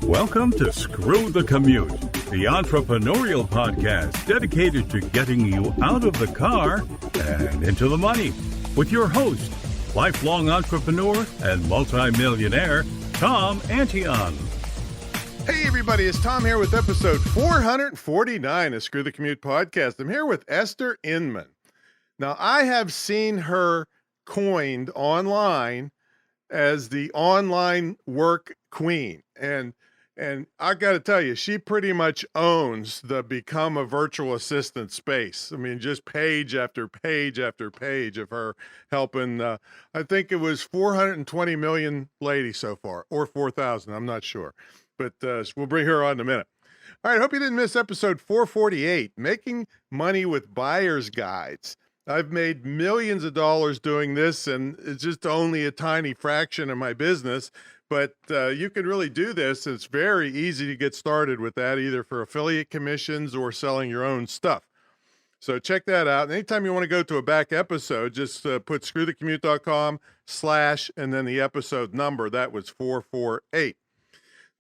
Welcome to Screw the Commute, the entrepreneurial podcast dedicated to getting you out of the car and into the money. With your host, lifelong entrepreneur and multimillionaire, Tom Antion. Hey everybody, it's Tom here with episode 449 of Screw the Commute podcast. I'm here with Esther Inman. Now, I have seen her coined online as the online work queen. And I got to tell you, she pretty much owns the become a virtual assistant space. I mean, just page after page after page of her helping. I think it was 420 million ladies so far, or 4,000. I'm not sure. But we'll bring her on in a minute. All right, hope you didn't miss episode 448, Making Money with Buyer's Guides. I've made millions of dollars doing this, and it's just only a tiny fraction of my business. But you can really do this. It's very easy to get started with that, either for affiliate commissions or selling your own stuff. So check that out. And anytime you want to go to a back episode, just put screwthecommute.com/ and then the episode number. That was 448.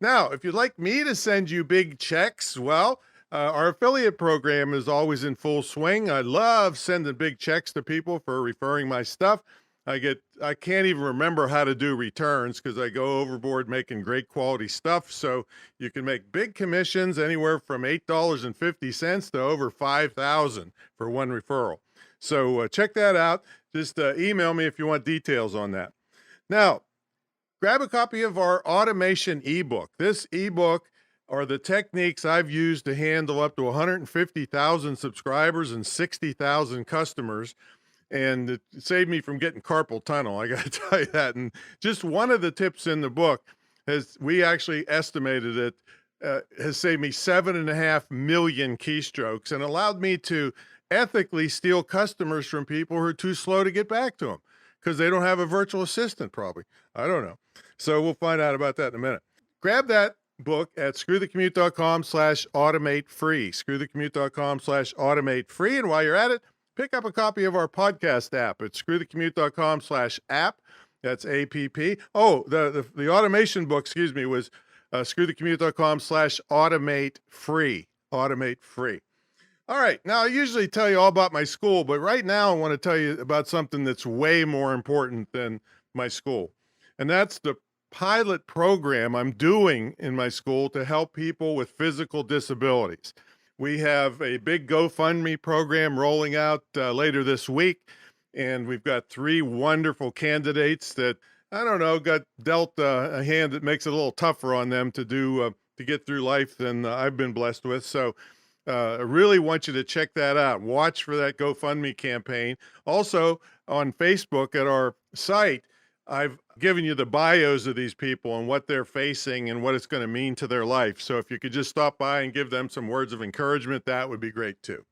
Now, if you'd like me to send you big checks, well, our affiliate program is always in full swing. I love sending big checks to people for referring my stuff. I can't even remember how to do returns because I go overboard making great quality stuff. So you can make big commissions anywhere from $8.50 to over $5,000 for one referral. So check that out. Just email me if you want details on that. Now, grab a copy of our automation ebook. This ebook are the techniques I've used to handle up to 150,000 subscribers and 60,000 customers. And it saved me from getting carpal tunnel. I got to tell you that. And just one of the tips in the book we actually estimated it, has saved me 7.5 million keystrokes and allowed me to ethically steal customers from people who are too slow to get back to them because they don't have a virtual assistant probably. I don't know. So we'll find out about that in a minute. Grab that book at screwthecommute.com/automate free, screwthecommute.com/automate free. And while you're at it, pick up a copy of our podcast app at screwthecommute.com/app. That's APP. Oh, the automation book, was screwthecommute.com/automate free, automate free. All right. Now, I usually tell you all about my school, but right now I want to tell you about something that's way more important than my school. And that's the pilot program I'm doing in my school to help people with physical disabilities. We have a big GoFundMe program rolling out later this week, and we've got 3 wonderful candidates that, I don't know, got dealt a hand that makes it a little tougher on them to do to get through life than I've been blessed with. So I really want you to check that out. Watch for that GoFundMe campaign. Also on Facebook at our site, I've given you the bios of these people and what they're facing and what it's going to mean to their life. So if you could just stop by and give them some words of encouragement, that would be great too.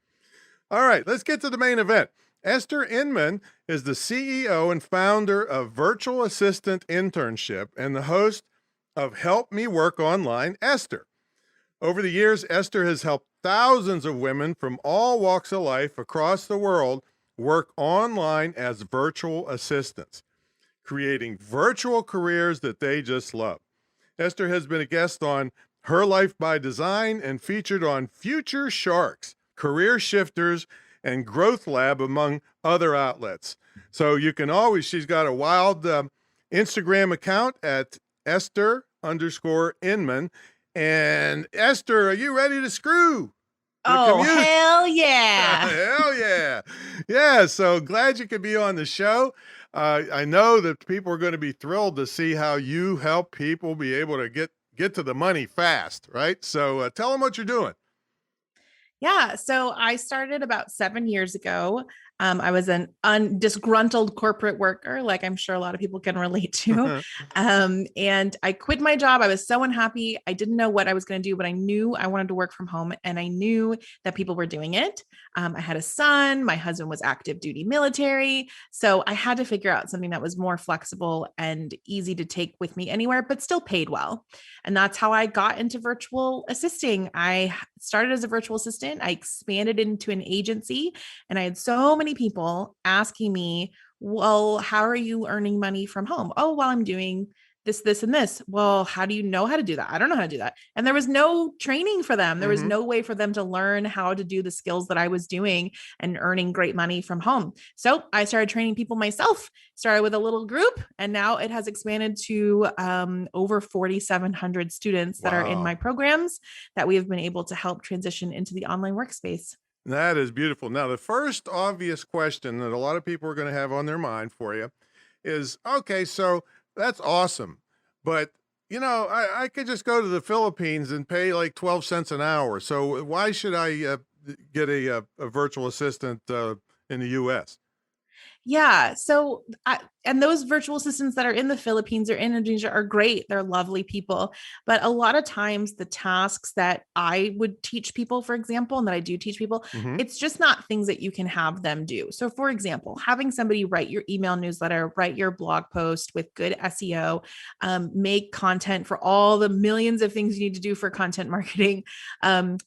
All right, let's get to the main event. Esther Inman is the CEO and founder of Virtual Assistant Internship and the host of Help Me Work Online, Esther. Over the years, Esther has helped thousands of women from all walks of life across the world work online as virtual assistants, creating virtual careers that they just love. Esther has been a guest on Her Life by Design and featured on Future Sharks, Career Shifters, and Growth Lab, among other outlets. So you can always, she's got a wild Instagram account at Esther_Inman. And Esther, are you ready to screw? Oh, hell yeah. Hell yeah. Yeah, so glad you could be on the show. I know that people are going to be thrilled to see how you help people be able to get to the money fast, right? So tell them what you're doing. Yeah. So I started about 7 years ago. I was an disgruntled corporate worker, like I'm sure a lot of people can relate to. And I quit my job. I was so unhappy. I didn't know what I was going to do, but I knew I wanted to work from home and I knew that people were doing it. I had a son, my husband was active duty military. So I had to figure out something that was more flexible and easy to take with me anywhere, but still paid well. And that's how I got into virtual assisting. I started as a virtual assistant. I expanded into an agency and I had so many people asking me, well, how are you earning money from home? Oh, well, I'm doing this, and this. Well, how do you know how to do that? I don't know how to do that. And there was no training for them. There was no way for them to learn how to do the skills that I was doing and earning great money from home. So I started training people myself, started with a little group, and now it has expanded to over 4,700 students that are in my programs that we have been able to help transition into the online workspace. That is beautiful. Now, the first obvious question that a lot of people are going to have on their mind for you is, okay, so that's awesome. But, I could just go to the Philippines and pay like 12 cents an hour. So why should I get a virtual assistant in the U.S.? Yeah. So, and those virtual assistants that are in the Philippines or in Indonesia are great. They're lovely people. But a lot of times, the tasks that I would teach people, for example, and that I do teach people, it's just not things that you can have them do. So, for example, having somebody write your email newsletter, write your blog post with good SEO, make content for all the millions of things you need to do for content marketing,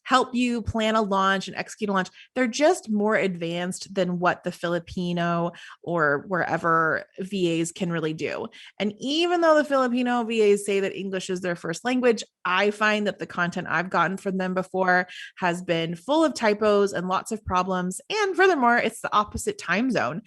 help you plan a launch and execute a launch. They're just more advanced than what the Filipino or wherever VAs can really do. And even though the Filipino VAs say that English is their first language, I find that the content I've gotten from them before has been full of typos and lots of problems. And furthermore, it's the opposite time zone.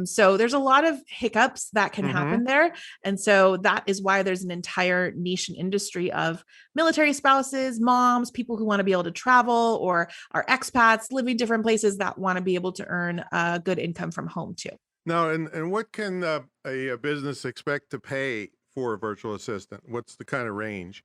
So there's a lot of hiccups that can happen there. And so that is why there's an entire niche and industry of military spouses, moms, people who want to be able to travel, or are expats living different places that want to be able to earn a good income from home too. Now, and what can a business expect to pay for a virtual assistant? What's the kind of range?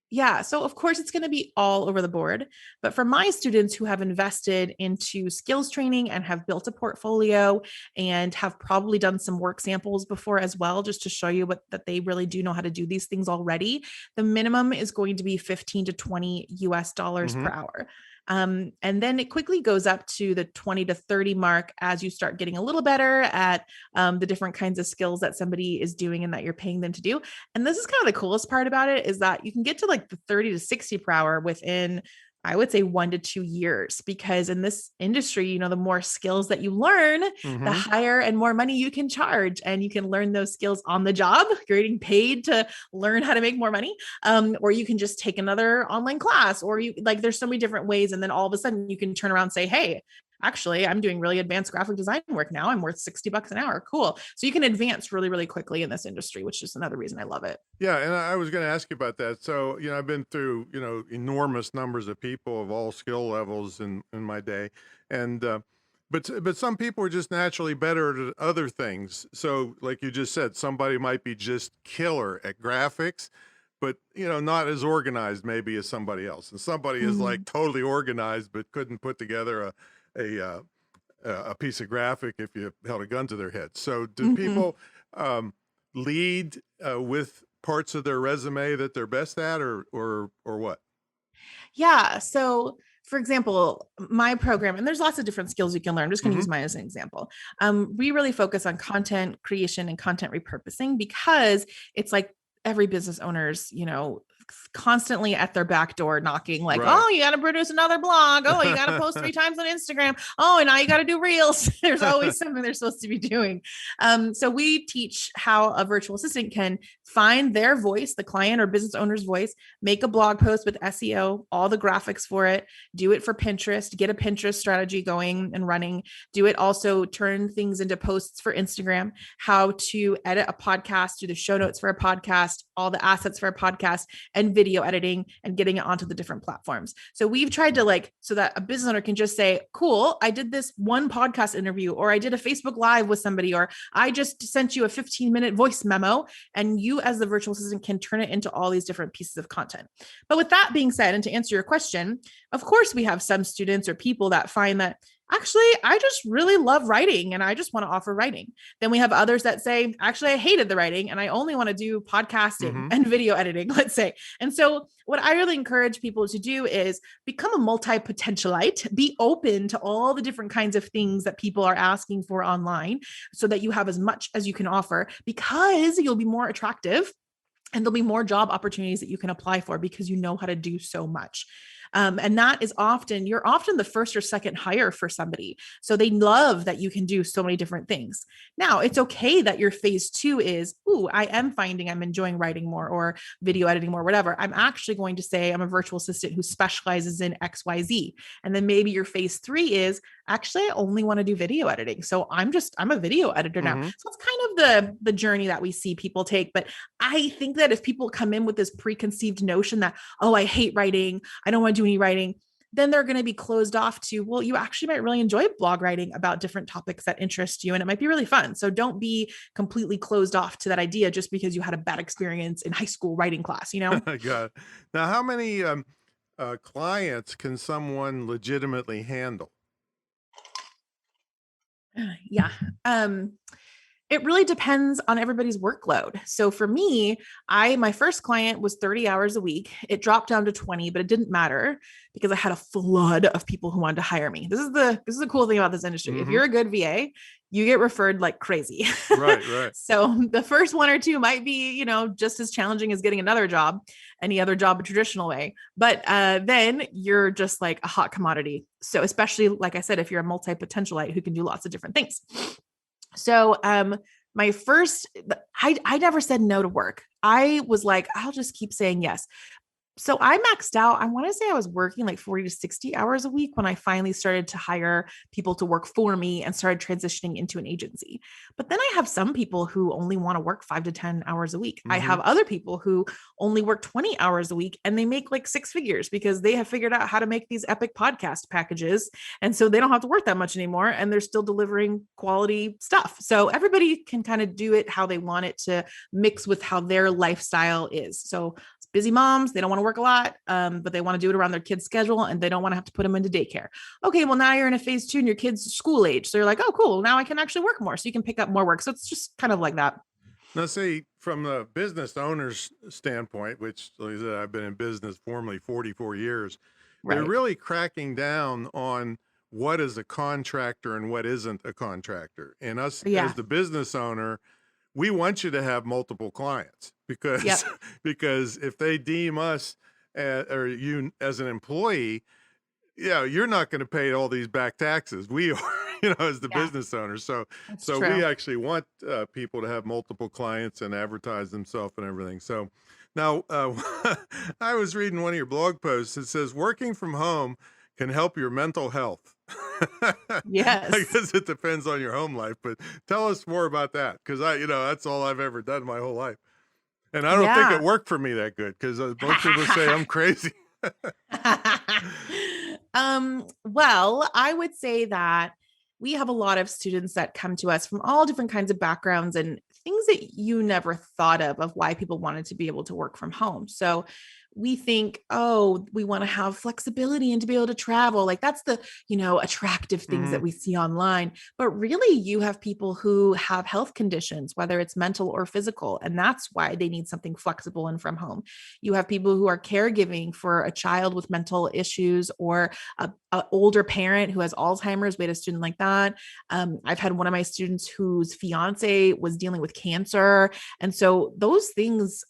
Yeah. So of course it's going to be all over the board, but for my students who have invested into skills training and have built a portfolio and have probably done some work samples before as well, just to show you that they really do know how to do these things already, the minimum is going to be 15 to 20 US dollars per hour. And then it quickly goes up to the 20 to 30 mark as you start getting a little better at the different kinds of skills that somebody is doing and that you're paying them to do. And this is kind of the coolest part about it, is that you can get to like the 30 to 60 per hour within, I would say, 1 to 2 years, because in this industry, the more skills that you learn, the higher and more money you can charge, and you can learn those skills on the job. You're getting paid to learn how to make more money. Or you can just take another online class, or there's so many different ways. And then all of a sudden you can turn around and say, hey, actually, I'm doing really advanced graphic design work now. I'm worth $60 an hour. Cool. So you can advance really, really quickly in this industry, which is another reason I love it. Yeah. And I was going to ask you about that. So, I've been through, enormous numbers of people of all skill levels in my day. And, but some people are just naturally better at other things. So like you just said, somebody might be just killer at graphics, but, not as organized maybe as somebody else. And somebody is like totally organized, but couldn't put together a piece of graphic if you held a gun to their head. So do people lead with parts of their resume that they're best at, or what? Yeah. So for example, my program, and there's lots of different skills you can learn. I'm just going to use mine as an example. We really focus on content creation and content repurposing, because it's like every business owner's, constantly at their back door knocking, like, oh, you got to produce another blog. Oh, you got to post 3 times on Instagram. Oh, and now you got to do reels. There's always something they're supposed to be doing. So we teach how a virtual assistant can find their voice, the client or business owner's voice, make a blog post with SEO, all the graphics for it, do it for Pinterest, get a Pinterest strategy going and running, do it also, turn things into posts for Instagram, how to edit a podcast, do the show notes for a podcast, all the assets for a podcast, and video editing, and getting it onto the different platforms. So we've tried to so that a business owner can just say, cool, I did this one podcast interview, or I did a Facebook Live with somebody, or I just sent you a 15-minute voice memo, and you as the virtual assistant can turn it into all these different pieces of content. But with that being said, and to answer your question, of course, we have some students or people that find that, actually, I just really love writing and I just want to offer writing. Then we have others that say, actually, I hated the writing and I only want to do podcasting and video editing, let's say. And so what I really encourage people to do is become a multi-potentialite, be open to all the different kinds of things that people are asking for online, so that you have as much as you can offer, because you'll be more attractive and there'll be more job opportunities that you can apply for, because you know how to do so much. And that is you're often the first or second hire for somebody. So they love that you can do so many different things. Now it's okay that your phase two is, ooh, I am finding I'm enjoying writing more or video editing more, whatever. I'm actually going to say I'm a virtual assistant who specializes in XYZ. And then maybe your phase three is, actually, I only want to do video editing. So I'm a video editor now. So it's kind of the journey that we see people take. But I think that if people come in with this preconceived notion that, oh, I hate writing, I don't want to do any writing, then they're going to be closed off to, well, you actually might really enjoy blog writing about different topics that interest you, and it might be really fun. So don't be completely closed off to that idea just because you had a bad experience in high school writing class, you know? Got it. Now, how many clients can someone legitimately handle? Yeah. It really depends on everybody's workload. So for me, my first client was 30 hours a week. It dropped down to 20, but it didn't matter because I had a flood of people who wanted to hire me. This is the cool thing about this industry. If you're a good VA, you get referred like crazy. Right. So the first one or two might be, just as challenging as getting another job, any other job a traditional way. But then you're just like a hot commodity. So especially, like I said, if you're a multi-potentialite who can do lots of different things. So, my first, I never said no to work. I was like, I'll just keep saying yes. So I maxed out. I want to say I was working like 40 to 60 hours a week when I finally started to hire people to work for me and started transitioning into an agency. But then I have some people who only want to work 5 to 10 hours a week. I have other people who only work 20 hours a week and they make like 6 figures because they have figured out how to make these epic podcast packages. And so they don't have to work that much anymore and they're still delivering quality stuff. So everybody can kind of do it how they want it to mix with how their lifestyle is. So busy moms, they don't want to work a lot, but they want to do it around their kid's schedule and they don't want to have to put them into daycare. Okay, well, now you're in a phase 2 and your kid's school age. So you're like, oh, cool. Now I can actually work more. So you can pick up more work. So it's just kind of like that. Now, see, from the business owner's standpoint, which, like I said, I've been in business formally 44 years, they're really cracking down on what is a contractor and what isn't a contractor. And us as the business owner, we want you to have multiple clients because because if they deem us or you as an employee, you're not going to pay all these back taxes. We are, as the business owner. So we actually want people to have multiple clients and advertise themselves and everything. So now I was reading one of your blog posts. It says working from home can help your mental health. Yes. I guess it depends on your home life, but tell us more about that. Cause that's all I've ever done my whole life. And I don't think it worked for me that good. Cause most people say I'm crazy. Well, I would say that we have a lot of students that come to us from all different kinds of backgrounds and things that you never thought of why people wanted to be able to work from home. So we think, oh, we want to have flexibility and to be able to travel. Like that's the, attractive things that we see online. But really you have people who have health conditions, whether it's mental or physical, and that's why they need something flexible and from home. You have people who are caregiving for a child with mental issues or a older parent who has Alzheimer's. We had a student like that. I've had one of my students whose fiance was dealing with cancer. And so those things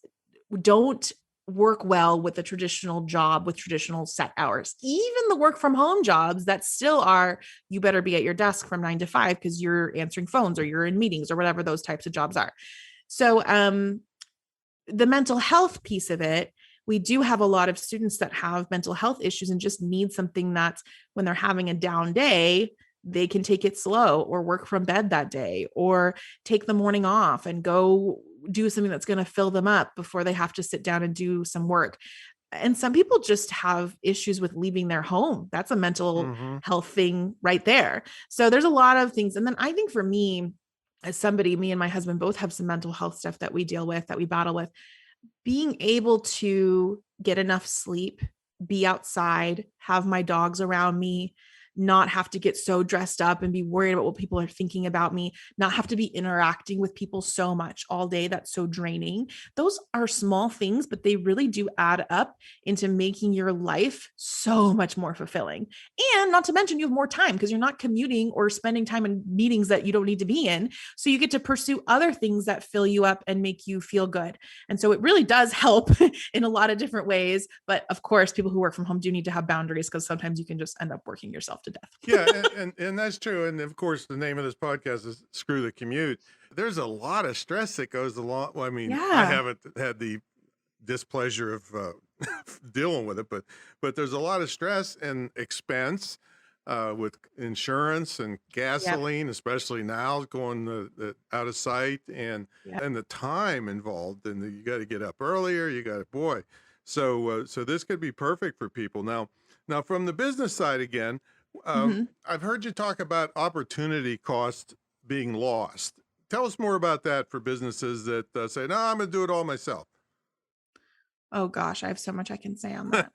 don't work well with a traditional job with traditional set hours. Even the work from home jobs that still are, you better be at your desk from 9 to 5 because you're answering phones or you're in meetings or whatever those types of jobs are. So the mental health piece of it, we do have a lot of students that have mental health issues and just need something that's when they're having a down day, they can take it slow or work from bed that day or take the morning off and go do something that's going to fill them up before they have to sit down and do some work. And some people just have issues with leaving their home. That's a mental health thing right there. So there's a lot of things. And then I think for me, as somebody, me and my husband both have some mental health stuff that we deal with, that we battle with. Being able to get enough sleep, be outside, have my dogs around me, not have to get so dressed up and be worried about what people are thinking about me, not have to be interacting with people so much all day. That's so draining. Those are small things, but they really do add up into making your life so much more fulfilling. And not to mention, you have more time because you're not commuting or spending time in meetings that you don't need to be in. So you get to pursue other things that fill you up and make you feel good. And so it really does help in a lot of different ways. But of course, people who work from home do need to have boundaries because sometimes you can just end up working yourself to death. Yeah, and that's true. And of course, the name of this podcast is Screw the Commute. There's a lot of stress that goes along. Well, I mean, I haven't had the displeasure of dealing with it, but there's a lot of stress and expense with insurance and gasoline, especially now going out of sight, and the time involved, and you got to get up earlier. You got to, boy. So this could be perfect for people. Now from the business side again, I've heard you talk about opportunity cost being lost. Tell us more about that for businesses that say, no, I'm going to do it all myself. Oh gosh, I have so much I can say on that.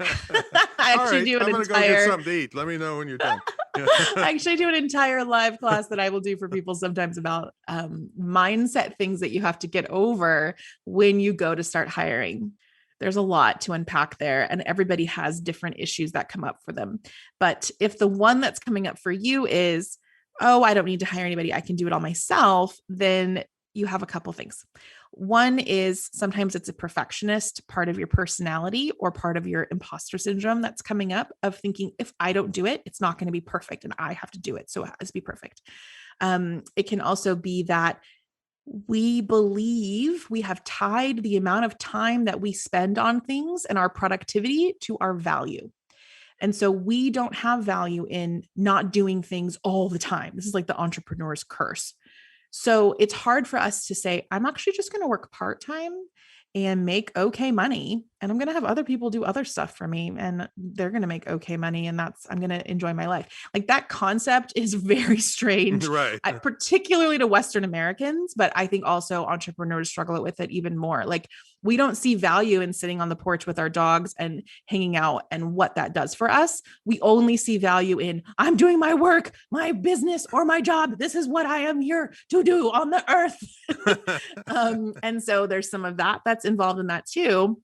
I actually do an I'm going to go get something to eat. Let me know when you're done. I actually do an entire live class that I will do for people sometimes about mindset things that you have to get over when you go to start hiring. There's a lot to unpack there, and everybody has different issues that come up for them. But if the one that's coming up for you is, oh, I don't need to hire anybody, I can do it all myself, then you have a couple things. One is sometimes it's a perfectionist part of your personality or part of your imposter syndrome that's coming up of thinking, if I don't do it, it's not going to be perfect and I have to do it. So it has to be perfect. It can also be that we believe we have tied the amount of time that we spend on things and our productivity to our value. And so we don't have value in not doing things all the time. This is like the entrepreneur's curse. So it's hard for us to say, I'm actually just going to work part-time and make okay money. And I'm going to have other people do other stuff for me and they're going to make okay money. And I'm going to enjoy my life. Like that concept is very strange, right? Particularly to Western Americans, but I think also entrepreneurs struggle with it even more. Like we don't see value in sitting on the porch with our dogs and hanging out and what that does for us. We only see value in, I'm doing my work, my business, or my job. This is what I am here to do on the earth. And so there's some of that that's involved in that too.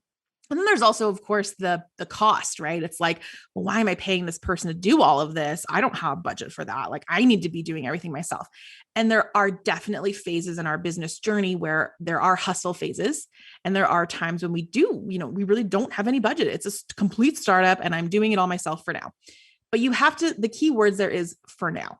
And then there's also, of course, the cost, right? It's like, well, why am I paying this person to do all of this? I don't have budget for that. Like I need to be doing everything myself. And there are definitely phases in our business journey where there are hustle phases. And there are times when we we really don't have any budget. It's a complete startup and I'm doing it all myself for now. But you have to, the key words there is for now.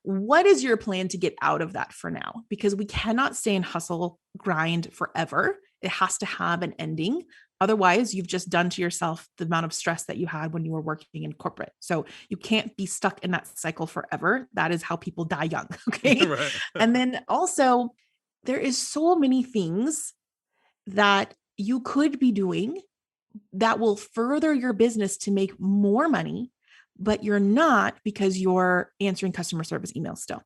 What is your plan to get out of that for now? Because we cannot stay in hustle grind forever. It has to have an ending. Otherwise, you've just done to yourself the amount of stress that you had when you were working in corporate. So you can't be stuck in that cycle forever. That is how people die young. Okay. Right. And then also there is so many things that you could be doing that will further your business to make more money, but you're not because you're answering customer service emails still.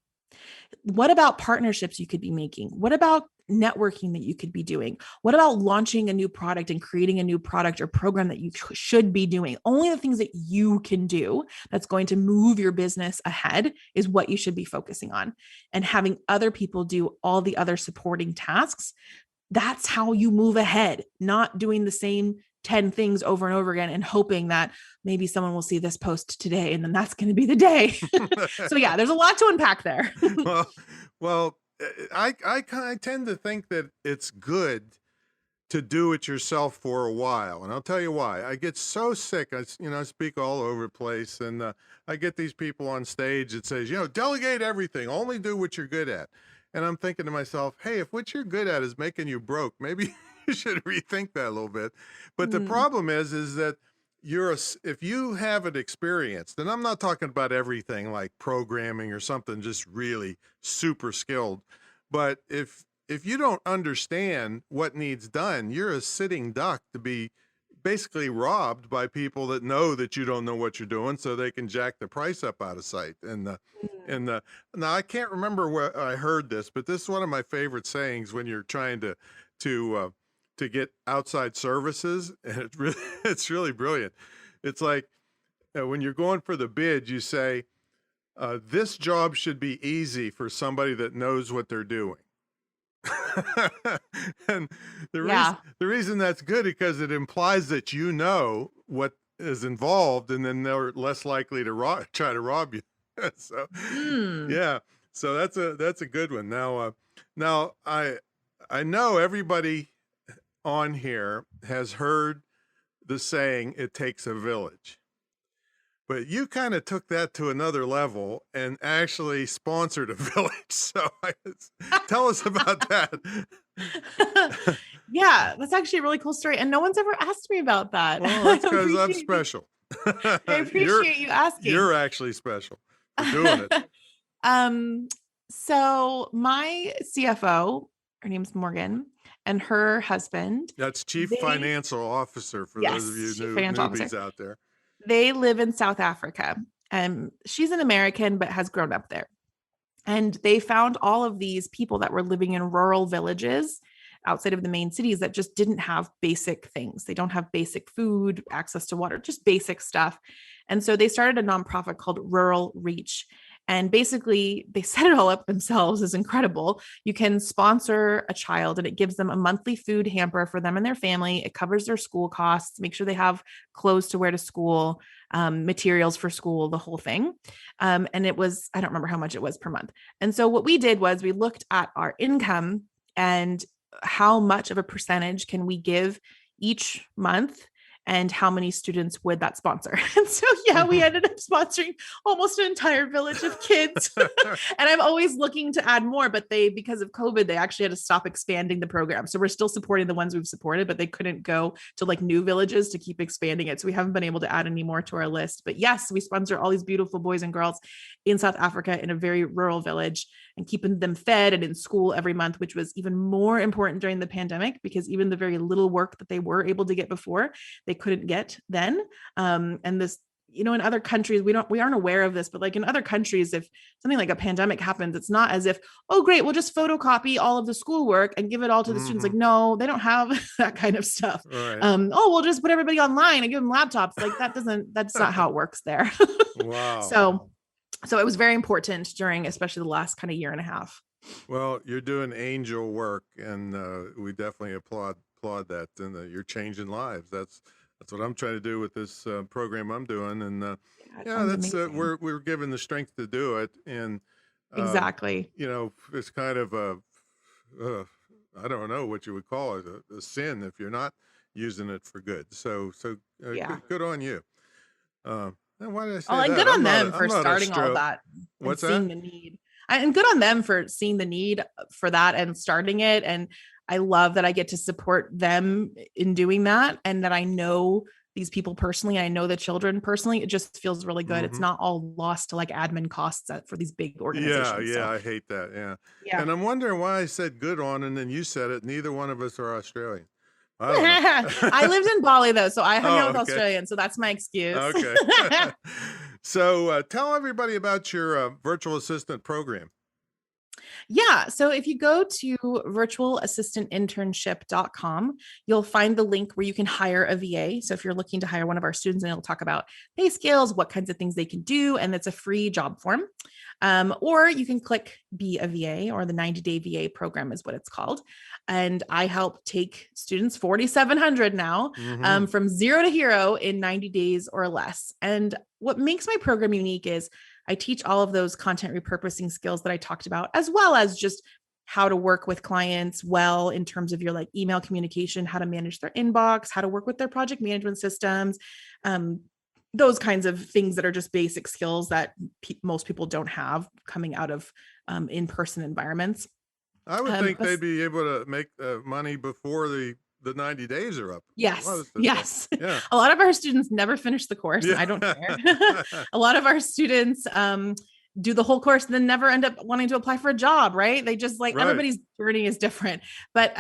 What about partnerships you could be making? What about networking that you could be doing? What about launching a new product and creating a new product or program that you should be doing? Only the things that you can do that's going to move your business ahead is what you should be focusing on. And having other people do all the other supporting tasks, that's how you move ahead, not doing the same 10 things over and over again and hoping that maybe someone will see this post today and then that's going to be the day. So yeah, there's a lot to unpack there. well, I tend to think that it's good to do it yourself for a while. And I'll tell you why. I get so sick. I speak all over the place and I get these people on stage that says, delegate everything, only do what you're good at. And I'm thinking to myself, hey, if what you're good at is making you broke, maybe you should rethink that a little bit. But the problem is that if you haven't experienced, and I'm not talking about everything like programming or something just really super skilled, but if you don't understand what needs done, you're a sitting duck to be basically robbed by people that know that you don't know what you're doing, so they can jack the price up out of sight. And now I can't remember where I heard this, but this is one of my favorite sayings when you're trying to get outside services, and it's really brilliant. It's like, when you're going for the bid, you say, this job should be easy for somebody that knows what they're doing. And Yeah. the reason that's good because it implies that you know what is involved, and then they're less likely to try to rob you. So, Mm. yeah. So that's a good one. Now I know everybody on here has heard the saying, "It takes a village." But you kind of took that to another level and actually sponsored a village. So tell us about that. Yeah, that's actually a really cool story. And no one's ever asked me about that. Well, that's I because I'm appreciate special. I appreciate you asking. You're actually special for doing it. So my CFO, her name's Morgan, and her husband. That's Chief Financial Officer for those of you newbies out there. They live in South Africa. She's an American, but has grown up there. And they found all of these people that were living in rural villages outside of the main cities that just didn't have basic things. They don't have basic food, access to water, just basic stuff. And so they started a nonprofit called Rural Reach. And basically, they set it all up themselves. It's incredible. You can sponsor a child and it gives them a monthly food hamper for them and their family. It covers their school costs, make sure they have clothes to wear to school, materials for school, the whole thing. And it was, I don't remember how much it was per month. And so what we did was we looked at our income and how much of a percentage can we give each month and how many students would that sponsor? And so, yeah, we ended up sponsoring almost an entire village of kids. And I'm always looking to add more, but because of COVID, they actually had to stop expanding the program. So we're still supporting the ones we've supported, but they couldn't go to like new villages to keep expanding it. So we haven't been able to add any more to our list. But yes, we sponsor all these beautiful boys and girls in South Africa in a very rural village and keeping them fed and in school every month, which was even more important during the pandemic because even the very little work that they were able to get before, they couldn't get then. And this, in other countries, we aren't aware of this, but like in other countries, if something like a pandemic happens, it's not as if, oh, great, we'll just photocopy all of the schoolwork and give it all to the students. Like, no, they don't have that kind of stuff. Right. Oh, we'll just put everybody online and give them laptops. Like that's not how it works there. Wow. So it was very important during, especially the last kind of year and a half. Well, you're doing angel work, and we definitely applaud that. And you're changing lives. That's what I'm trying to do with this program I'm doing. And that's we're given the strength to do it. And exactly. It's kind of I don't know what you would call it, a sin if you're not using it for good. So good on you. And why did I say that? And good on them for starting all that. What's that? Seeing the need. And good on them for seeing the need for that and starting it. And I love that I get to support them in doing that. And that I know these people personally. I know the children personally. It just feels really good. It's not all lost to like admin costs for these big organizations. Yeah. I hate that. Yeah. And I'm wondering why I said good on, and then you said it. Neither one of us are Australian. I lived in Bali though, so I hung out with Australians, so that's my excuse. Okay. So tell everybody about your virtual assistant program. Yeah. So if you go to virtualassistantinternship.com, you'll find the link where you can hire a VA. So if you're looking to hire one of our students, and it'll talk about pay scales, what kinds of things they can do, and it's a free job form. Or you can click Be a VA, or the 90-day VA program is what it's called. And I help take students, 4,700 now, from zero to hero in 90 days or less. And what makes my program unique is I teach all of those content repurposing skills that I talked about, as well as just how to work with clients well in terms of your like email communication, how to manage their inbox, how to work with their project management systems, those kinds of things that are just basic skills that most people don't have coming out of in-person environments. I would think they'd be able to make money before the 90 days are up. Yes. Yes. Yeah. A lot of our students never finish the course. Yeah. I don't care. A lot of our students, do the whole course and then never end up wanting to apply for a job, right? They just like, Right. everybody's journey is different. But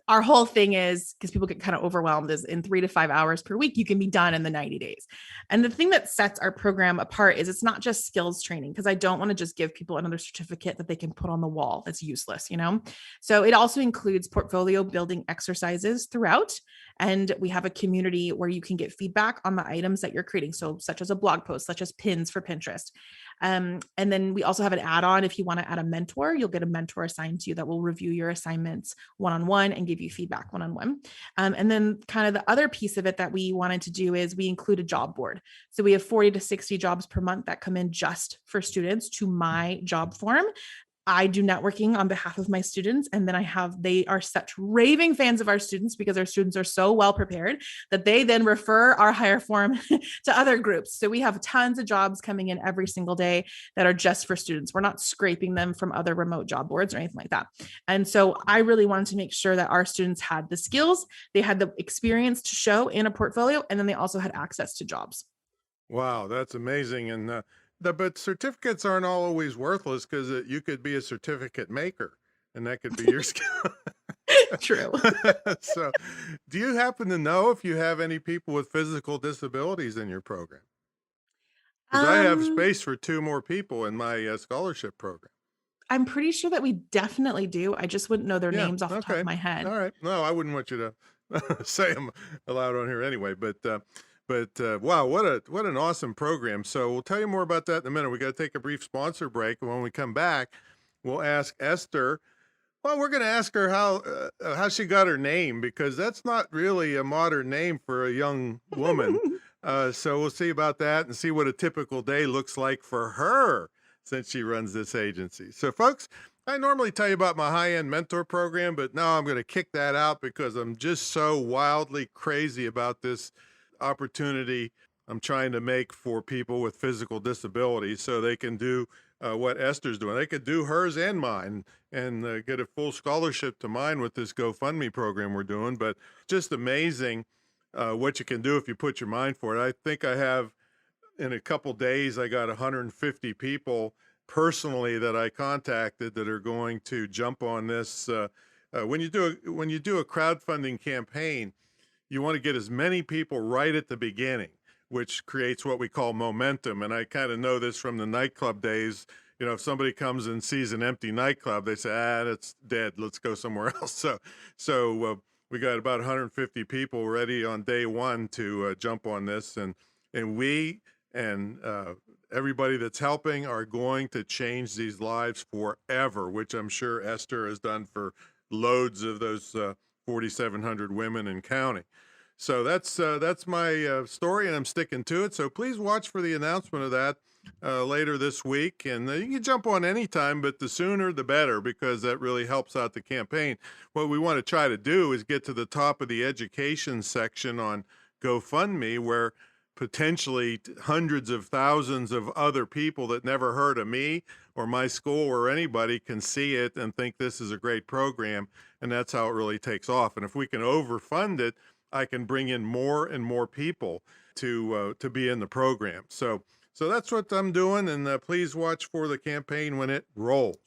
our whole thing is, because people get kind of overwhelmed, is in 3 to 5 hours per week, you can be done in the 90 days. And the thing that sets our program apart is it's not just skills training, because I don't want to just give people another certificate that they can put on the wall. That's useless, you know? So it also includes portfolio building exercises throughout. And we have a community where you can get feedback on the items that you're creating. So such as a blog post, such as pins for Pinterest. And then we also have an add-on. If you want to add a mentor, you'll get a mentor assigned to you that will review your assignments one-on-one and give you feedback one-on-one. And then kind of the other piece of it that we wanted to do is we include a job board. So we have 40 to 60 jobs per month that come in just for students to my job form. I do networking on behalf of my students. And then they are such raving fans of our students, because our students are so well prepared that they then refer our hire form to other groups. So we have tons of jobs coming in every single day that are just for students. We're not scraping them from other remote job boards or anything like that. And so I really wanted to make sure that our students had the skills, they had the experience to show in a portfolio, and then they also had access to jobs. Wow, that's amazing. And but certificates aren't always worthless, because you could be a certificate maker, and that could be your skill. True. So, do you happen to know if you have any people with physical disabilities in your program? Because I have space for 2 more people in my scholarship program. I'm pretty sure that we definitely do. I just wouldn't know their names off the top of my head. All right. No, I wouldn't want you to say them aloud on here anyway. But wow, what an awesome program. So we'll tell you more about that in a minute. We got to take a brief sponsor break, and when we come back, we'll ask Esther. Well, we're going to ask her how she got her name, because that's not really a modern name for a young woman. So we'll see about that and see what a typical day looks like for her, since she runs this agency. So folks, I normally tell you about my high-end mentor program, but now I'm going to kick that out, because I'm just so wildly crazy about this opportunity I'm trying to make for people with physical disabilities, so they can do what Esther's doing. They could do hers and mine, and get a full scholarship to mine with this GoFundMe program we're doing. But just amazing what you can do if you put your mind for it. I think I have, in a couple days, I got 150 people personally that I contacted that are going to jump on this. When you do a crowdfunding campaign, you want to get as many people right at the beginning, which creates what we call momentum. And I kind of know this from the nightclub days. You know, if somebody comes and sees an empty nightclub, they say, that's dead, let's go somewhere else. So we got about 150 people ready on day one to jump on this. And we and everybody that's helping are going to change these lives forever, which I'm sure Esther has done for loads of those 4,700 women and counting. So that's my story, and I'm sticking to it. So please watch for the announcement of that later this week. And you can jump on anytime, but the sooner the better, because that really helps out the campaign. What we want to try to do is get to the top of the education section on GoFundMe, where potentially hundreds of thousands of other people that never heard of me or my school or anybody can see it and think this is a great program. And that's how it really takes off. And if we can overfund it, I can bring in more and more people to be in the program. So that's what I'm doing. And please watch for the campaign when it rolls.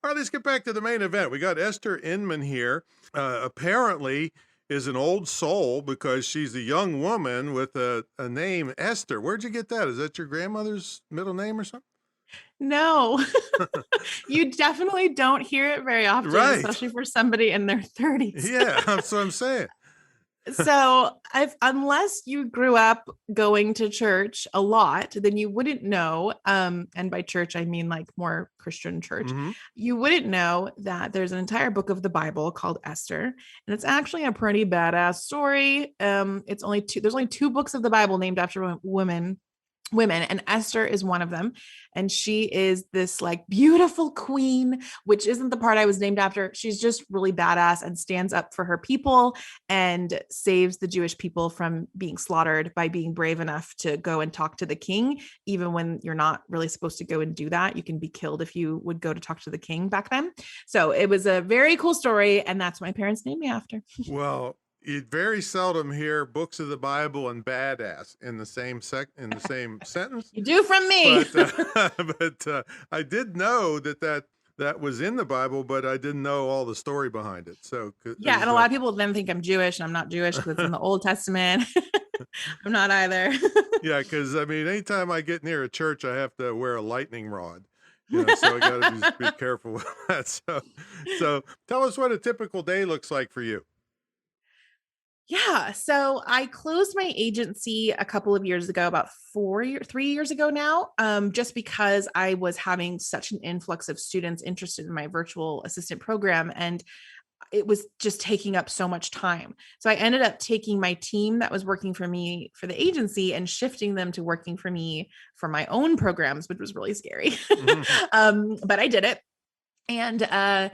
All right, let's get back to the main event. We got Esther Inman here. Apparently is an old soul, because she's a young woman with a name, Esther. Where'd you get that? Is that your grandmother's middle name or something? No, you definitely don't hear it very often, right, especially for somebody in their 30s. Yeah, that's what I'm saying. So unless you grew up going to church a lot, then you wouldn't know. And by church, I mean like more Christian church. Mm-hmm. You wouldn't know that there's an entire book of the Bible called Esther, and it's actually a pretty badass story. There's only 2 books of the Bible named after women, and Esther is one of them. And she is this like beautiful queen, which isn't the part I was named after. She's just really badass and stands up for her people and saves the Jewish people from being slaughtered by being brave enough to go and talk to the king. Even when you're not really supposed to go and do that, you can be killed if you would go to talk to the king back then. So it was a very cool story. And that's what my parents named me after. Well, you very seldom hear books of the Bible and badass in the same sentence. You do from me. But I did know that was in the Bible, but I didn't know all the story behind it. So yeah, and a lot of people then think I'm Jewish, and I'm not Jewish because it's in the Old Testament. I'm not either. yeah, because I mean, anytime I get near a church, I have to wear a lightning rod. So I got to be careful with that. So tell us what a typical day looks like for you. Yeah. So I closed my agency a couple of years ago, about 3 years ago now, just because I was having such an influx of students interested in my virtual assistant program. And it was just taking up so much time. So I ended up taking my team that was working for me for the agency and shifting them to working for me for my own programs, which was really scary. But I did it. And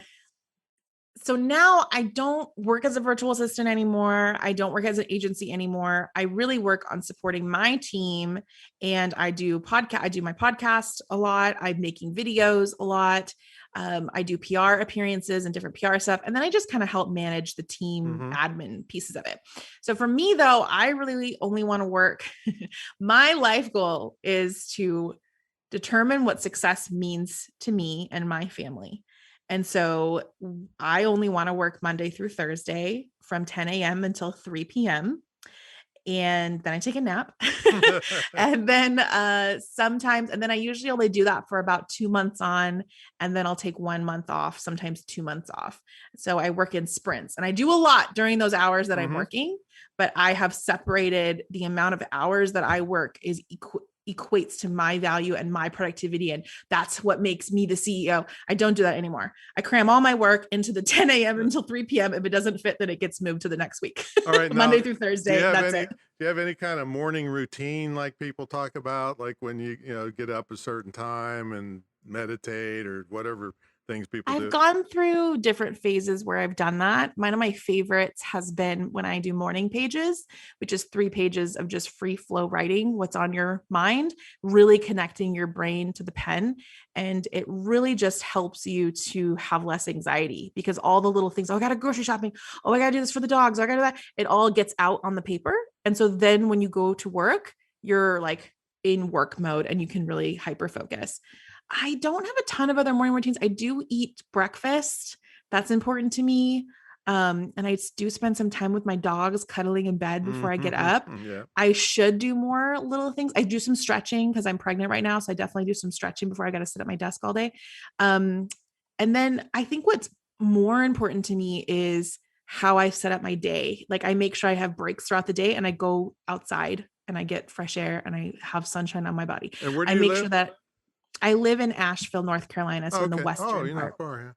so now I don't work as a virtual assistant anymore. I don't work as an agency anymore. I really work on supporting my team, and I do my podcast a lot. I'm making videos a lot. I do PR appearances and different PR stuff. And then I just kind of help manage the team admin pieces of it. So for me though, I really only want to work. My life goal is to determine what success means to me and my family. And so I only want to work Monday through Thursday from 10 a.m. until 3 p.m. And then I take a nap. And then sometimes, and then I usually only do that for about 2 months on, and then I'll take 1 month off, sometimes 2 months off. So I work in sprints, and I do a lot during those hours that I'm working, but I have separated the amount of hours that I work is equates to my value and my productivity. And that's what makes me the CEO. I don't do that anymore. I cram all my work into the 10 a.m. until 3 p.m. If it doesn't fit, then it gets moved to the next week. All right. Monday through Thursday. That's it. Do you have any kind of morning routine like people talk about, like when you get up a certain time and meditate or whatever things people do? I've gone through different phases where I've done that. One of my favorites has been when I do morning pages, which is 3 pages of just free flow writing, what's on your mind, really connecting your brain to the pen. And it really just helps you to have less anxiety, because all the little things, oh, I got to grocery shopping. Oh, I got to do this for the dogs. Oh, I got to do that. It all gets out on the paper. And so then when you go to work, you're like in work mode and you can really hyper focus. I don't have a ton of other morning routines. I do eat breakfast. That's important to me. And I do spend some time with my dogs cuddling in bed before I get up. Yeah. I should do more little things. I do some stretching because I'm pregnant right now. So I definitely do some stretching before I got to sit at my desk all day. And then I think what's more important to me is how I set up my day. Like I make sure I have breaks throughout the day and I go outside and I get fresh air and I have sunshine on my body. And where do I you make live? sure that I live in Asheville, North Carolina. So in the western part,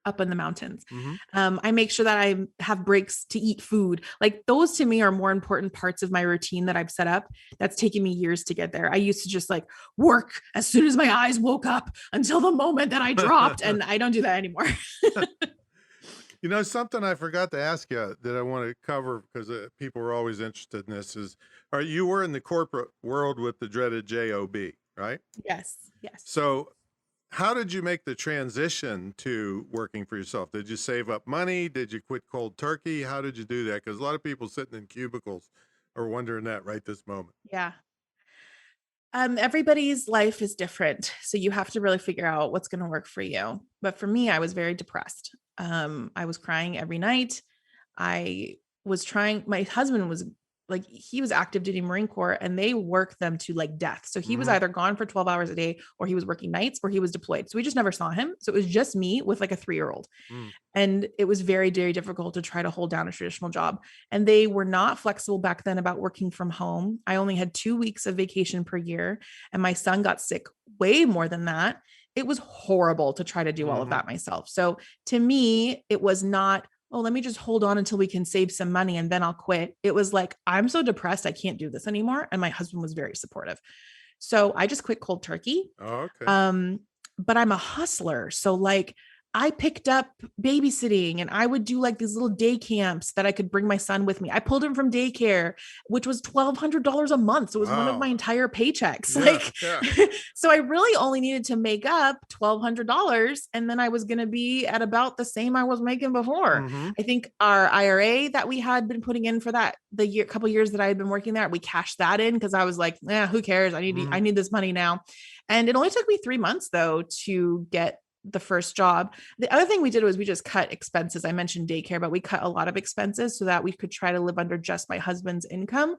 up in the mountains. I make sure that I have breaks to eat food. Like those to me are more important parts of my routine that I've set up. That's taken me years to get there. I used to just like work as soon as my eyes woke up until the moment that I dropped. And I don't do that anymore. Something I forgot to ask you that I want to cover because people are always interested in this is, you were in the corporate world with the dreaded job, right? Yes. So how did you make the transition to working for yourself? Did you save up money? Did you quit cold turkey? How did you do that? Because a lot of people sitting in cubicles are wondering that right this moment. Yeah. Everybody's life is different. So you have to really figure out what's going to work for you. But for me, I was very depressed. I was crying every night. My husband was like, he was active duty Marine Corps and they work them to like death. So he was either gone for 12 hours a day or he was working nights or he was deployed. So we just never saw him. So it was just me with like a 3-year-old. And it was very, very difficult to try to hold down a traditional job. And they were not flexible back then about working from home. I only had 2 weeks of vacation per year and my son got sick way more than that. It was horrible to try to do all of that myself. So to me, it was not, oh, let me just hold on until we can save some money and then I'll quit. It was like, I'm so depressed, I can't do this anymore. And my husband was very supportive. So I just quit cold turkey. Oh, okay. But I'm a hustler. So like, I picked up babysitting, and I would do like these little day camps that I could bring my son with me. I pulled him from daycare, which was $1,200 a month. So it was one of Wow. my entire paychecks. Yeah, Like, yeah. so I really only needed to make up $1,200. And then I was going to be at about the same I was making before. Mhm. I think our IRA that we had been putting in for that, couple years that I had been working there, we cashed that in because I was like, who cares? I need this money now. And it only took me 3 months though to get the first job. The other thing we did was we just cut expenses. I mentioned daycare, but we cut a lot of expenses so that we could try to live under just my husband's income,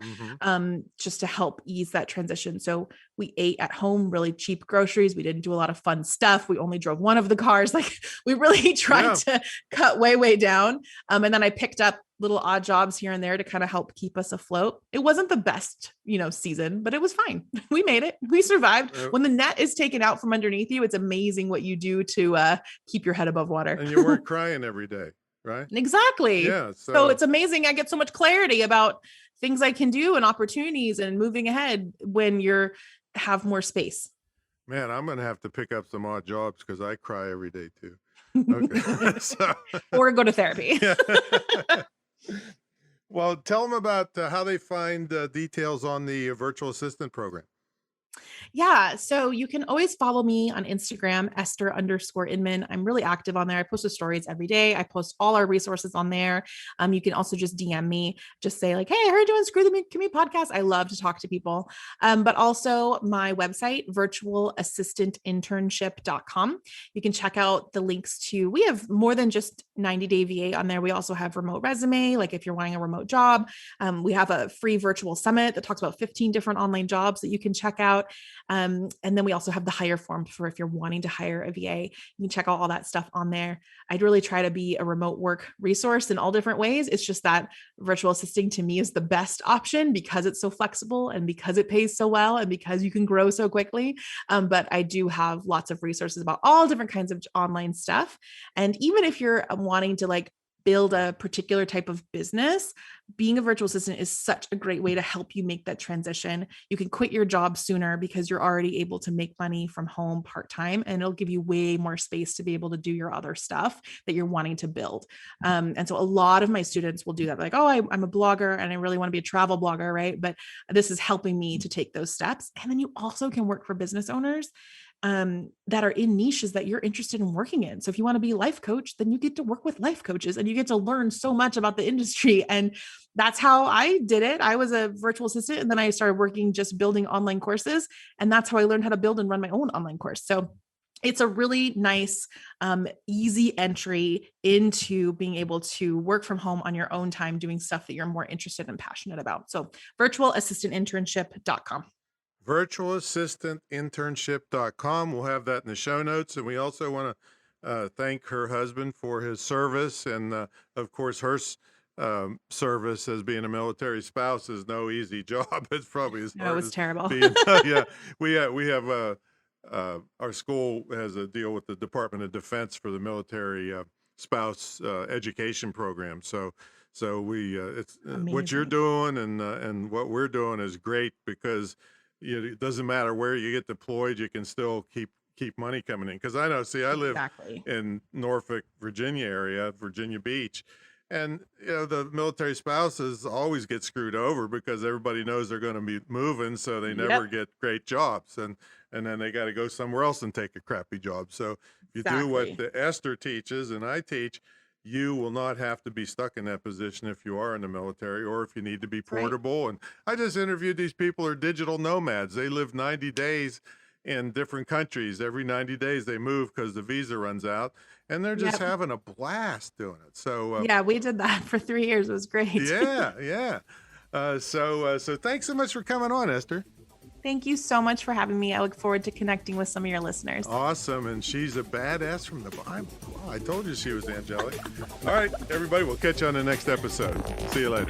just to help ease that transition. So we ate at home, really cheap groceries. We didn't do a lot of fun stuff. We only drove one of the cars. Like, we really tried to cut way down. And then I picked up little odd jobs here and there to kind of help keep us afloat. It wasn't the best, season, but it was fine. We made it. We survived. When the net is taken out from underneath you, it's amazing what you do to keep your head above water. And you weren't crying every day, right? Exactly. Yeah. So it's amazing. I get so much clarity about things I can do and opportunities and moving ahead when you're have more space. Man, I'm going to have to pick up some odd jobs because I cry every day too. Okay. Or go to therapy. Well, tell them about how they find details on the virtual assistant program. Yeah. So you can always follow me on Instagram, Esther_Inman. I'm really active on there. I post the stories every day. I post all our resources on there. You can also just DM me, just say like, hey, I heard you on Screw the Commute podcast. I love to talk to people. But also my website, virtualassistantinternship.com. You can check out the links to, we have more than just 90-day VA on there. We also have remote resume. Like if you're wanting a remote job, we have a free virtual summit that talks about 15 different online jobs that you can check out. And then we also have the hire form for if you're wanting to hire a VA. You can check out all that stuff on there. I'd really try to be a remote work resource in all different ways. It's just that virtual assisting to me is the best option because it's so flexible and because it pays so well and because you can grow so quickly. But I do have lots of resources about all different kinds of online stuff. And even if you're wanting to like build a particular type of business, being a virtual assistant is such a great way to help you make that transition. You can quit your job sooner because you're already able to make money from home part-time, and it'll give you way more space to be able to do your other stuff that you're wanting to build. And so a lot of my students will do that. Like, oh, I'm a blogger and I really want to be a travel blogger, right? But this is helping me to take those steps. And then you also can work for business owners that are in niches that you're interested in working in. So if you want to be a life coach, then you get to work with life coaches and you get to learn so much about the industry. And that's how I did it. I was a virtual assistant and then I started working just building online courses. And that's how I learned how to build and run my own online course. So it's a really nice, easy entry into being able to work from home on your own time, doing stuff that you're more interested and passionate about. So virtualassistantinternship.com. virtualassistantinternship.com. We'll have that in the show notes. And we also want to thank her husband for his service. And of course, her service as being a military spouse is no easy job. It's probably as hard. It was terrible. Yeah, we have our school has a deal with the Department of Defense for the military spouse education program. So it's what you're doing and what we're doing is great because it doesn't matter where you get deployed, you can still keep money coming in. Because I know, I live in Norfolk, Virginia area, Virginia Beach, and the military spouses always get screwed over because everybody knows they're going to be moving, so they never get great jobs, and then they got to go somewhere else and take a crappy job. So if you do what the Esther teaches and I teach, you will not have to be stuck in that position if you are in the military or if you need to be portable. And I just interviewed these people who are digital nomads. They live 90 days in different countries. Every 90 days they move because the visa runs out, and they're just having a blast doing it. So yeah, we did that for 3 years. It was great. Yeah. So thanks so much for coming on, Esther. Thank you so much for having me. I look forward to connecting with some of your listeners. Awesome. And she's a badass from the Bible. Wow, I told you she was angelic. All right, everybody, we'll catch you on the next episode. See you later.